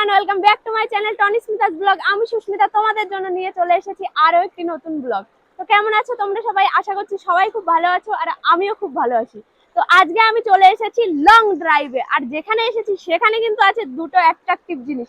Everyone, welcome back to my channel টনিস্মিতাস vlog. আমি সুস্মিতা তোমাদের জন্য নিয়ে চলে এসেছি আরো একটি নতুন ব্লগ। তো কেমন আছো তোমরা সবাই? আশা করছি সবাই খুব ভালো আছো আর আমিও খুব ভালো আছি। তো আজকে আমি চলে এসেছি লং ড্রাইভে, আর যেখানে এসেছি সেখানে কিন্তু আছে দুটো অ্যাট্রাকটিভ জিনিস।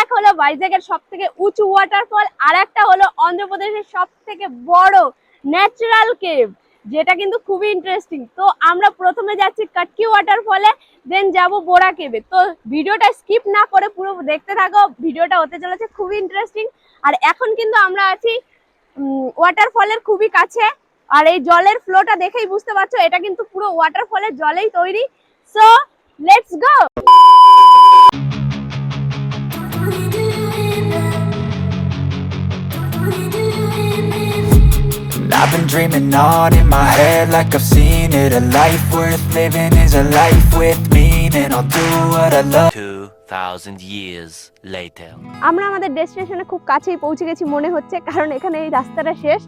এক হলো ভাইজ্যাগের সবথেকে উঁচু ওয়াটারফল, আর একটা হলো অন্ধ্রপ্রদেশের সবথেকে বড় ন্যাচারাল কেভ, যেটা কিন্তু খুবই ইন্টারেস্টিং। তো আমরা প্রথমে যাচ্ছি কাটকি ওয়াটারফলে, দেন যাব বোরা কেভে। তো ভিডিওটা স্কিপ না করে পুরো দেখতে থাকো, ভিডিওটা হতে চলেছে খুবই ইন্টারেস্টিং। আর এখন কিন্তু আমরা আছি ওয়াটারফলের খুবই কাছে, আর এই জলের ফ্লোটা দেখেই বুঝতে পারছো এটা কিন্তু পুরো ওয়াটারফলের জলেই তৈরি। So let's go. I've been dreaming on in my head like I've seen it. A life worth living is a life with meaning. I'll do what I love. 2000 years later. আমরা আমাদের ডেস্টিনেশনে খুব কাছেই পৌঁছে গেছি মনে হচ্ছে, কারণ এখানে এই রাস্তাটা শেষ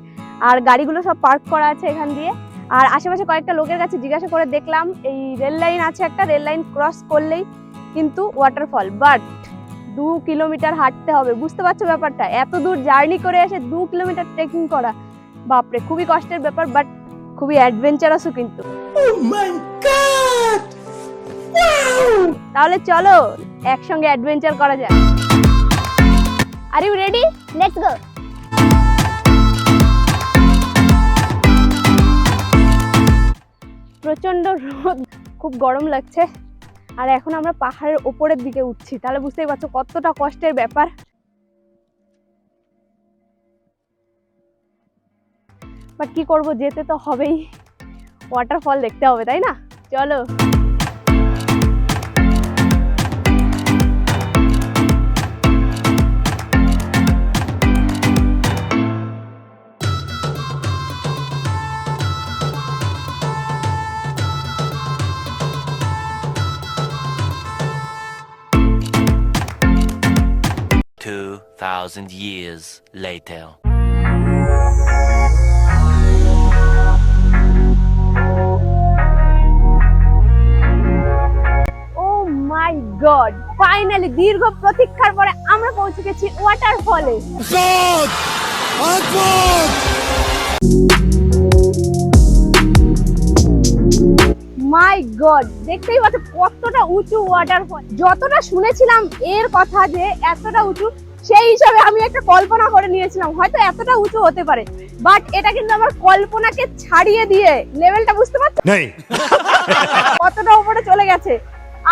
আর গাড়িগুলো সব পার্ক করা আছে এখান দিয়ে। আর আশেপাশে কয়েকটা লোকের কাছে জিজ্ঞাসা করে দেখলাম এই রেল লাইন আছে, একটা রেল লাইন ক্রস করলেই কিন্তু ওয়াটারফল, বাট 2 কিলোমিটার হাঁটতে হবে। বুঝতে পারছো ব্যাপারটা? এত দূর জার্নি করে এসে 2 কিলোমিটার ট্রেকিং করা, বাপরে খুবই কষ্টের ব্যাপার, বাট খুবই অ্যাডভেঞ্চারাসও কিন্তু। তাহলে চলো একসঙ্গে অ্যাডভেঞ্চার করা যায়। Are you ready? Let's go. প্রচন্ড রোদ, খুব গরম লাগছে, আর এখন আমরা পাহাড়ের ওপরের দিকে উঠছি, তাহলে বুঝতেই পারছো কতটা কষ্টের ব্যাপার। বাট কি করব, যেতে তো হবেই, ওয়াটারফল দেখতে হবে, তাই না? চলো। Thousand years later. Oh my God! Finally, দীর্ঘ প্রতীক্ষার পরে আমরা পৌঁছে গেছি ওয়াটারফলে। মাই গড, দেখতেই পাচ্ছ কতটা উঁচু ওয়াটারফল। যতটা শুনেছিলাম এর কথা যে এতটা উঁচু, সেই হিসাবে আমি একটা কল্পনা করে নিয়েছিলাম হয়তো এতটা উঁচু হতে পারে, বাট এটা কিন্তু আমার কল্পনাকে ছাড়িয়ে দিয়ে লেভেলটা, বুঝতে পারছো কতটা উপরে চলে গেছে।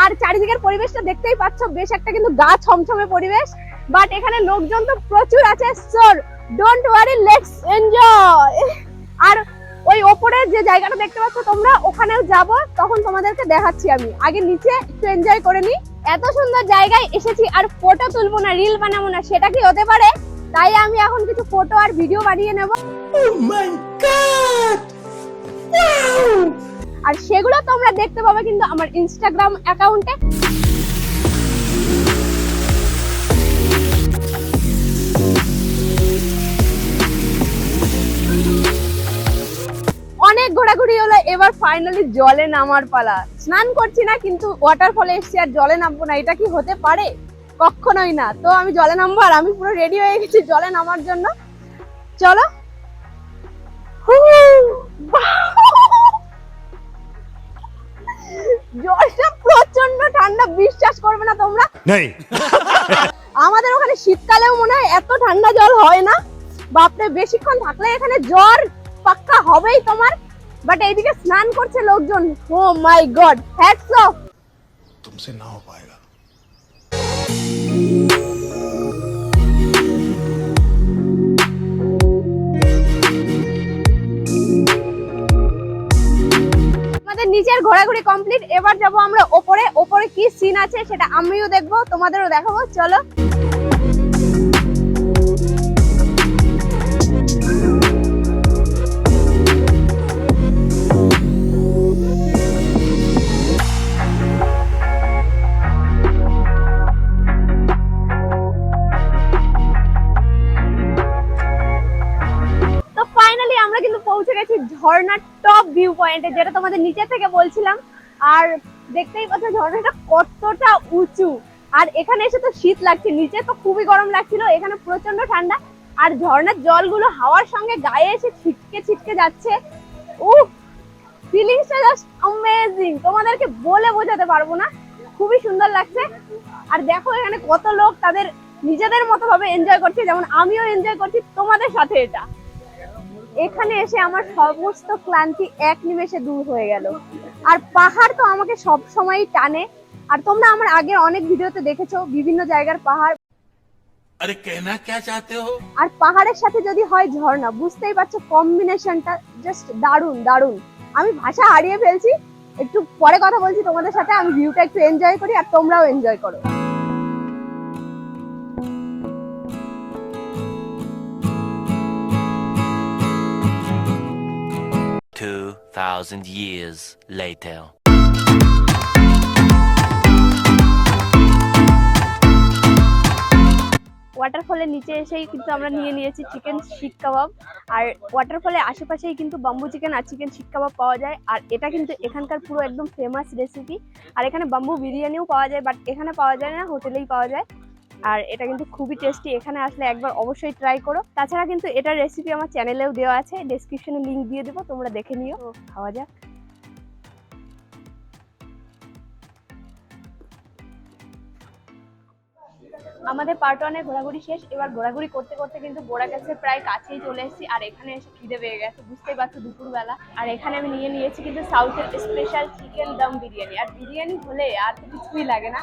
আর চারিদিকের পরিবেশটা দেখতেই পাচ্ছ, বেশ একটা কিন্তু গা ছমছমে পরিবেশ, বাট এখানে লোকজন তো প্রচুর আছে। So don't worry, let's enjoy. আর ওই ওপরের যে জায়গাটা দেখতে পাচ্ছ তোমরা, ওখানেও যাব, তখন তোমাদেরকে দেখাচ্ছি। আমি আগে নিচে একটু এনজয় করে নিই। এত সুন্দর জায়গায় এসেছি আর ফটো তুলবো না, রিল বানাবো না, সেটা কি হতে পারে? তাই আমি এখন কিছু ফটো আর ভিডিও বানিয়ে নেব। আর সেগুলো তোমরা দেখতে পাবে কিন্তু আমার ইনস্টাগ্রাম অ্যাকাউন্টে। অনেক ঘোরাঘুরি হলো, এবার ফাইনালি জলে নামার পালা। স্নান করছি না, কিন্তু ওয়াটারফলে এসেছি আর জলে নামবো না, এটা কি হতে পারে? কখনোই না। তো আমি জলে নামবো, আর আমি পুরো রেডি হয়ে গেছি জলে নামার জন্য। চলো। জলটা প্রচন্ড ঠান্ডা, বিশ্বাস করবে না তোমরা। আমাদের ওখানে শীতকালেও মনে হয় এত ঠান্ডা জল হয় না। বাপরে, বেশিক্ষণ থাকলে এখানে জ্বর পাক্কা হবেই তোমার। বাট এইদিকে স্নান করছে লোকজন। ও মাই গড, হ্যাটস অফ। तुमसे ना हो पाएगा। আমাদের নিচের ঘোরাঘুরি কমপ্লিট, এবার যাব আমরা ওপরে। ওপরে কি সিন আছে সেটা আমিও দেখবো, তোমাদেরও দেখাবো। চলো। ঝর্ণার টপ ভিউ পয়েন্টে, যেটা তোমাদের নিচে থেকে বলছিলাম। আর দেখতেই পাচ্ছ ঝর্ণাটা কতটা উঁচু, আর এখানে এসে তো শীত লাগছে, নিচে তো খুবই গরম লাগছিল, এখানে প্রচন্ড ঠান্ডা। আর ঝর্ণার জলগুলো হাওয়ার সঙ্গে গায়ে এসে ছিটকে ছিটকে যাচ্ছে। ফিলিংসটা জাস্ট অ্যামেজিং, তোমাদেরকে বলে বোঝাতে পারবো না, খুবই সুন্দর লাগছে। আর দেখো এখানে কত লোক তাদের নিজেদের মতো ভাবে এনজয় করছে, যেমন আমিও এনজয় করছি তোমাদের সাথে। এটা এখানে এসে আমার সমস্ত ক্লান্তি এক নিমেষে দূর হয়ে গেল। আর পাহাড় তো আমাকে সব সময়ই টানে। আর তোমরা আমার আগের অনেক ভিডিওতে দেখেছো বিভিন্ন জায়গার পাহাড়। अरे कहना क्या चाहते हो? আর পাহাড়ের সাথে যদি হয় ঝর্ণা, বুঝতেই পারছো কম্বিনেশনটা জাস্ট দারুণ দারুণ। আমি ভাষা হারিয়ে ফেলছি, একটু পরে কথা বলছি তোমাদের সাথে। আমি ভিউটা একটু এনজয় করি আর তোমরাও এনজয় করো। 2,000 years later. ওয়াটারফলের নিচে এসেই কিন্তু আমরা নিয়ে নিয়েছি চিকেন শিক কাবাব। আর ওয়াটারফলের আশেপাশেই কিন্তু বাম্বু চিকেন আর চিকেন শিক কাবাব পাওয়া যায়। আর এটা কিন্তু এখানকার পুরো একদম ফেমাস রেসিপি। আর এখানে বাম্বু বিরিয়ানিও পাওয়া যায়, বাট এখানে পাওয়া যায় না, হোটেলেই পাওয়া যায়। আর এটা কিন্তু খুবই টেস্টি, এখানে আসলে একবার অবশ্যই ট্রাই করো। তাছাড়া কিন্তু এটার রেসিপি আমার চ্যানেলেও দেওয়া আছে, ডেসক্রিপশনে লিংক দিয়ে দেবো, তোমরা দেখে নিও। খাওয়া যাক। আমাদের পার্ট 1 এর ঘোরাঘুরি শেষ। এবার ঘোরাঘুরি করতে করতে কিন্তু বোরা গ্যাটসের প্রায় কাছেই চলে এসেছি। আর এখানে এসে খিদে পেয়ে গেছে, বুঝতেই পারছো দুপুরবেলা। আর এখানে আমি নিয়ে নিয়েছি কিন্তু সাউথের স্পেশাল চিকেন দম বিরিয়ানি। আর বিরিয়ানি হলে আর তো কিছুই লাগে না,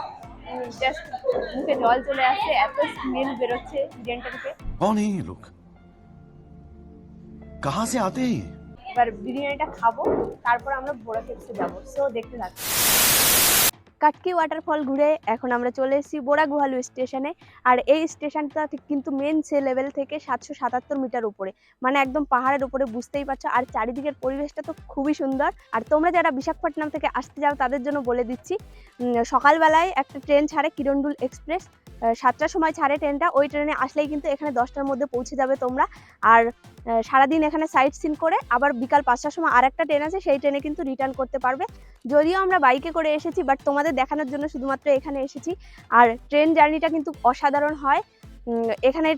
জাস্ট মুখে জল চলে আসছে, এত স্মেল বেরোচ্ছে বিরিয়ানিটা থেকে। कौन है ये लोग? कहाँ से आते हैं? এবার বিরিয়ানিটা খাবো, তারপর আমরা বোরা গ্যাটসে যাবো। সো দেখতে থাকো। কাটকি ওয়াটারফল ঘুরে এখন আমরা চলে এসেছি বোরা গুহালু স্টেশনে। আর এই স্টেশনটা কিন্তু মেন সে লেভেল থেকে 777 মিটার উপরে, মানে একদম পাহাড়ের উপরে, বুঝতেই পারছো। আর চারিদিকের পরিবেশটা তো খুবই সুন্দর। আর তোমরা যারা বিশাখাপট্টনম থেকে আসতে যাও তাদের জন্য বলে দিচ্ছি, সকালবেলায় একটা ট্রেন ছাড়ে কিরণডুল এক্সপ্রেস, 7টার সময় ছাড়ে ট্রেনটা। ওই ট্রেনে আসলেই কিন্তু এখানে 10টার মধ্যে পৌঁছে যাবে তোমরা। আর সারাদিন এখানে সাইট সিন করে আবার বিকাল 5টার সময় আরেকটা ট্রেন আছে, সেই ট্রেনে কিন্তু রিটার্ন করতে পারবে। যদিও আমরা বাইকে করে এসেছি, বাট তোমাদের দেখানোর জন্য শুধুমাত্র এখানে এসেছি। আর ট্রেন জার্নিটা কিন্তু অসাধারণ হয়। এখানে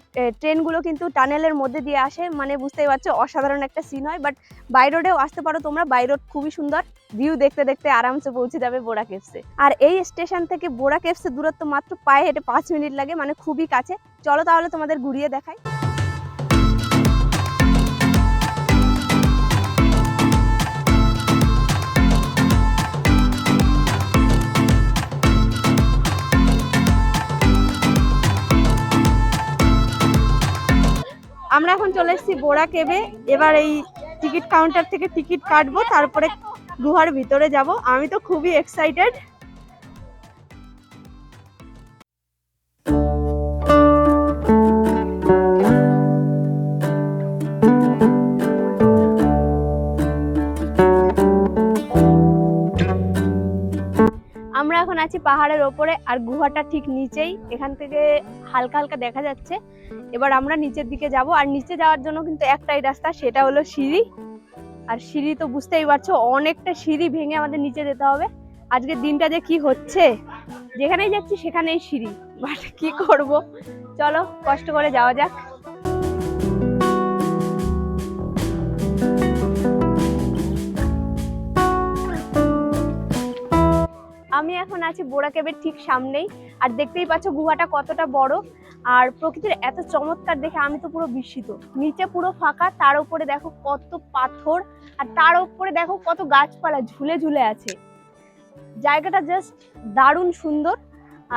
ট্রেনগুলো কিন্তু টানেলের মধ্যে দিয়ে আসে, মানে বুঝতেই পারছো অসাধারণ একটা সিন হয়। বাট বাই রোডেও আসতে পারো তোমরা, বাই রোড খুবই সুন্দর, ভিউ দেখতে দেখতে আরামসে পৌঁছে যাবে বোরা কেভসে। আর এই স্টেশন থেকে বোরা কেভসের দূরত্ব মাত্র পায়ে হেঁটে 5 মিনিট লাগে, মানে খুবই কাছে। চলো তাহলে তোমাদের ঘুরিয়ে দেখাই। আমরা এখন চলে এসেছি বোরা কেভে। এবার এই টিকিট কাউন্টার থেকে টিকিট কাটবো, তারপরে গুহার ভিতরে যাব। আমি তো খুবই এক্সাইটেড। আমরা এখন আছি পাহাড়ের ওপরে, আর গুহাটা ঠিক নিচেই, এখান থেকে হালকা হালকা দেখা যাচ্ছে। এবার আমরা নিচের দিকে যাব। আর নিচে যাওয়ার জন্য কিন্তু একটাই রাস্তা, সেটা হলো সিঁড়ি। আর সিঁড়ি তো বুঝতেই পারছো, অনেকটা সিঁড়ি ভেঙে আমাদের নিচে যেতে হবে। আজকের দিনটা যে কি হচ্ছে, যেখানেই যাচ্ছি সেখানেই সিঁড়ি, বাট কি করব, চলো কষ্ট করে যাওয়া যাক। আমি এখন আছি বোরা কেভের ঠিক সামনেই। আর দেখতেই পাচ্ছ গুহাটা কতটা বড়। আর প্রকৃতির এত চমৎকার দেখে আমি তো পুরো বিস্মিত। নিচে পুরো ফাঁকা, তার উপরে দেখো কত পাথর, আর তার উপরে দেখো কত গাছপালা ঝুলে ঝুলে আছে। জায়গাটা জাস্ট দারুণ সুন্দর।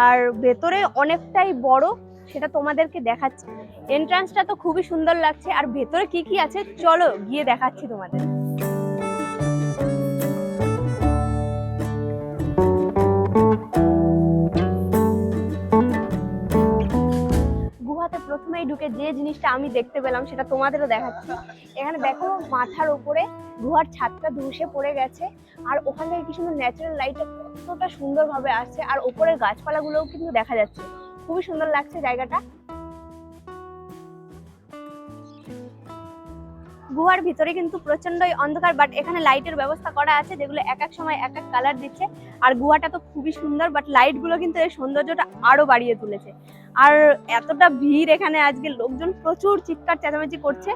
আর ভেতরে অনেকটাই বড়, সেটা তোমাদেরকে দেখাচ্ছি। এন্ট্রান্সটা তো খুবই সুন্দর লাগছে। আর ভেতরে কি কি আছে চলো গিয়ে দেখাচ্ছি তোমাদের। গুহাতে প্রথমেই ঢুকে যে জিনিসটা আমি দেখতে পেলাম সেটা তোমাদেরও দেখাচ্ছি। এখানে দেখো মাথার উপরে গুহার ছাদটা ধসে পড়ে গেছে। আর ওখান থেকে কি সুন্দর ন্যাচারাল লাইটটা কতটা সুন্দরভাবে আসছে। আর ওপরের গাছপালাগুলোও কিন্তু দেখা যাচ্ছে, খুবই সুন্দর লাগছে জায়গাটা। গুহার ভিতরে কিন্তু প্রচন্ডই অন্ধকার, বাট এখানে লাইটের ব্যবস্থা করা আছে যেগুলো এক এক সময় এক এক কালার দিচ্ছে। আর গুহাটা তো খুবই সুন্দর, বাট লাইট গুলো কিন্তু এই সৌন্দর্যটা আরো বাড়িয়ে তুলেছে। আর এতটা ভিড় এখানে, আজকে লোকজন প্রচুর চিৎকার চেঁচামেচি করছে।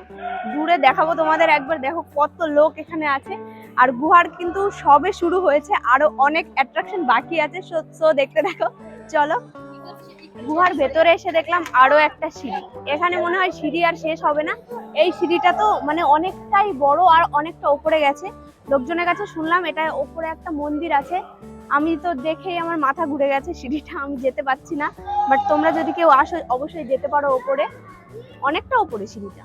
দূরে দেখাবো তোমাদের, একবার দেখো কত লোক এখানে আছে। আর গুহার কিন্তু সবে শুরু হয়েছে, আরো অনেক অ্যাট্রাকশন বাকি আছে, সো দেখতে দেখো। চলো। গুহার ভেতরে এসে দেখলাম আরো একটা সিঁড়ি। এখানে মনে হয় সিঁড়ি আর শেষ হবে না। এই সিঁড়িটা তো মানে অনেকটাই বড় আর অনেকটা উপরে গেছে। লোকজনের কাছে শুনলাম এটা উপরে একটা মন্দির আছে। আমি তো দেখেই আমার মাথা ঘুরে গেছে, সিঁড়িটা আমি যেতে পারছি না। বাট তোমরা যদি কেউ আসো অবশ্যই যেতে পারো ওপরে, অনেকটা উপরে সিঁড়িটা।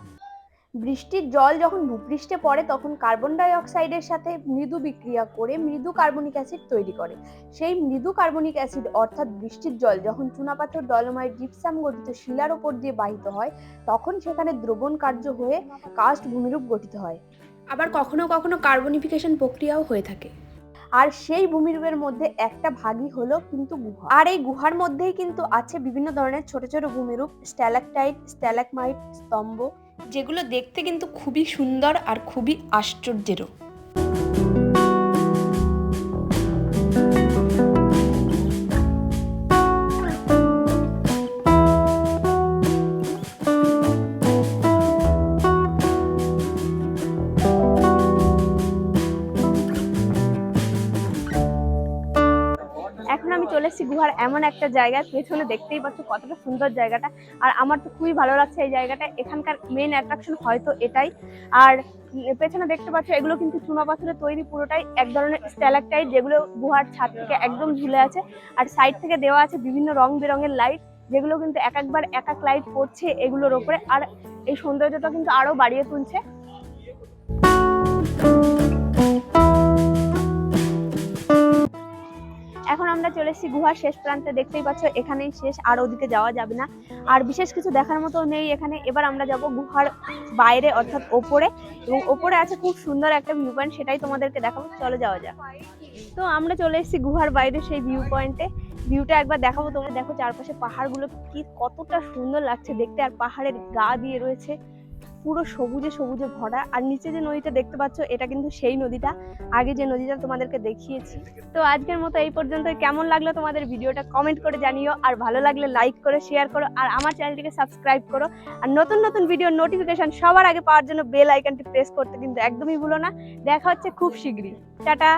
বৃষ্টির জল যখন ভূপৃষ্ঠে পড়ে তখন কার্বন ডাই অক্সাইডের সাথে মৃদু বিক্রিয়া করে মৃদু কার্বনিক অ্যাসিড তৈরি করে। সেই মৃদু কার্বনিক অ্যাসিড অর্থাৎ বৃষ্টির জল যখন চুনাপাথর, ডলোমাইট, জিপসাম গঠিত শিলার উপর দিয়ে বাহিত হয় তখন সেখানে দ্রবণ কার্য হয়ে কাস্ট ভূমিরূপ গঠিত হয়। আবার কখনো কখনো কার্বনিফিকেশন প্রক্রিয়াও হয়ে থাকে। আর সেই ভূমিরূপের মধ্যে একটা ভাগই হলো কিন্তু গুহা। আর এই গুহার মধ্যেই কিন্তু আছে বিভিন্ন ধরনের ছোট ছোট ভূমিরূপ, স্ট্যালাকটাইট, স্ট্যালাকমাইট, স্তম্ভ, যেগুলো দেখতে কিন্তু খুবই সুন্দর আর খুবই আশ্চর্যেরও। এখন আমি চলে এসেছি গুহার এমন একটা জায়গায়, পেছনে দেখতেই পাচ্ছ কতটা সুন্দর জায়গাটা। আর আমার তো খুবই ভালো লাগছে এই জায়গাটা। এখানকার মেইন অ্যাট্রাকশন হয়তো এটাই। আর পেছনে দেখতে পাচ্ছ এগুলো কিন্তু চুনা পাথরের তৈরি, পুরোটাই এক ধরনের স্ট্যালাকটাইট যেগুলো গুহার ছাদ থেকে একদম ঝুলে আছে। আর সাইড থেকে দেওয়া আছে বিভিন্ন রং বেরঙের লাইট, যেগুলো কিন্তু এক একবার এক এক লাইট পড়ছে এগুলোর ওপরে। আর এই সৌন্দর্যটা কিন্তু আরো বাড়িয়ে তুলছে। এখন আমরা চলে এসেছি গুহার শেষ প্রান্তে, দেখতেই পাচ্ছ এখানেই শেষ, আর ওদিকে যাওয়া যাবে না। আর বিশেষ কিছু দেখার মতো নেই এখানে। এবার আমরা যাব গুহার বাইরে অর্থাৎ ওপরে, এবং ওপরে আছে খুব সুন্দর একটা ভিউ পয়েন্ট, সেটাই তোমাদেরকে দেখাবো। চলো যাওয়া যাক। তো আমরা চলে এসেছি গুহার বাইরে সেই ভিউ পয়েন্টে। ভিউটা একবার দেখাবো তোমরা। দেখো চারপাশে পাহাড়গুলো কি কতটা সুন্দর লাগছে দেখতে, আর পাহাড়ের গা দিয়ে রয়েছে পুরো সবুজে সবুজে ভরা। আর নিচে যে নদীটা দেখতে পাচ্ছ এটা কিন্তু সেই নদীটা, আগে যে নদীটা তোমাদেরকে দেখিয়েছি। তো আজকের মতো এই পর্যন্ত। কেমন লাগলো তোমাদের ভিডিওটা কমেন্ট করে জানিও, আর ভালো লাগলে লাইক করো, শেয়ার করো, আর আমার চ্যানেলটিকে সাবস্ক্রাইব করো। আর নতুন নতুন ভিডিও নোটিফিকেশন সবার আগে পাওয়ার জন্য বেল আইকনটি প্রেস করতে কিন্তু একদমই ভুলো না। দেখা হচ্ছে খুব শীঘ্রই। টাটা।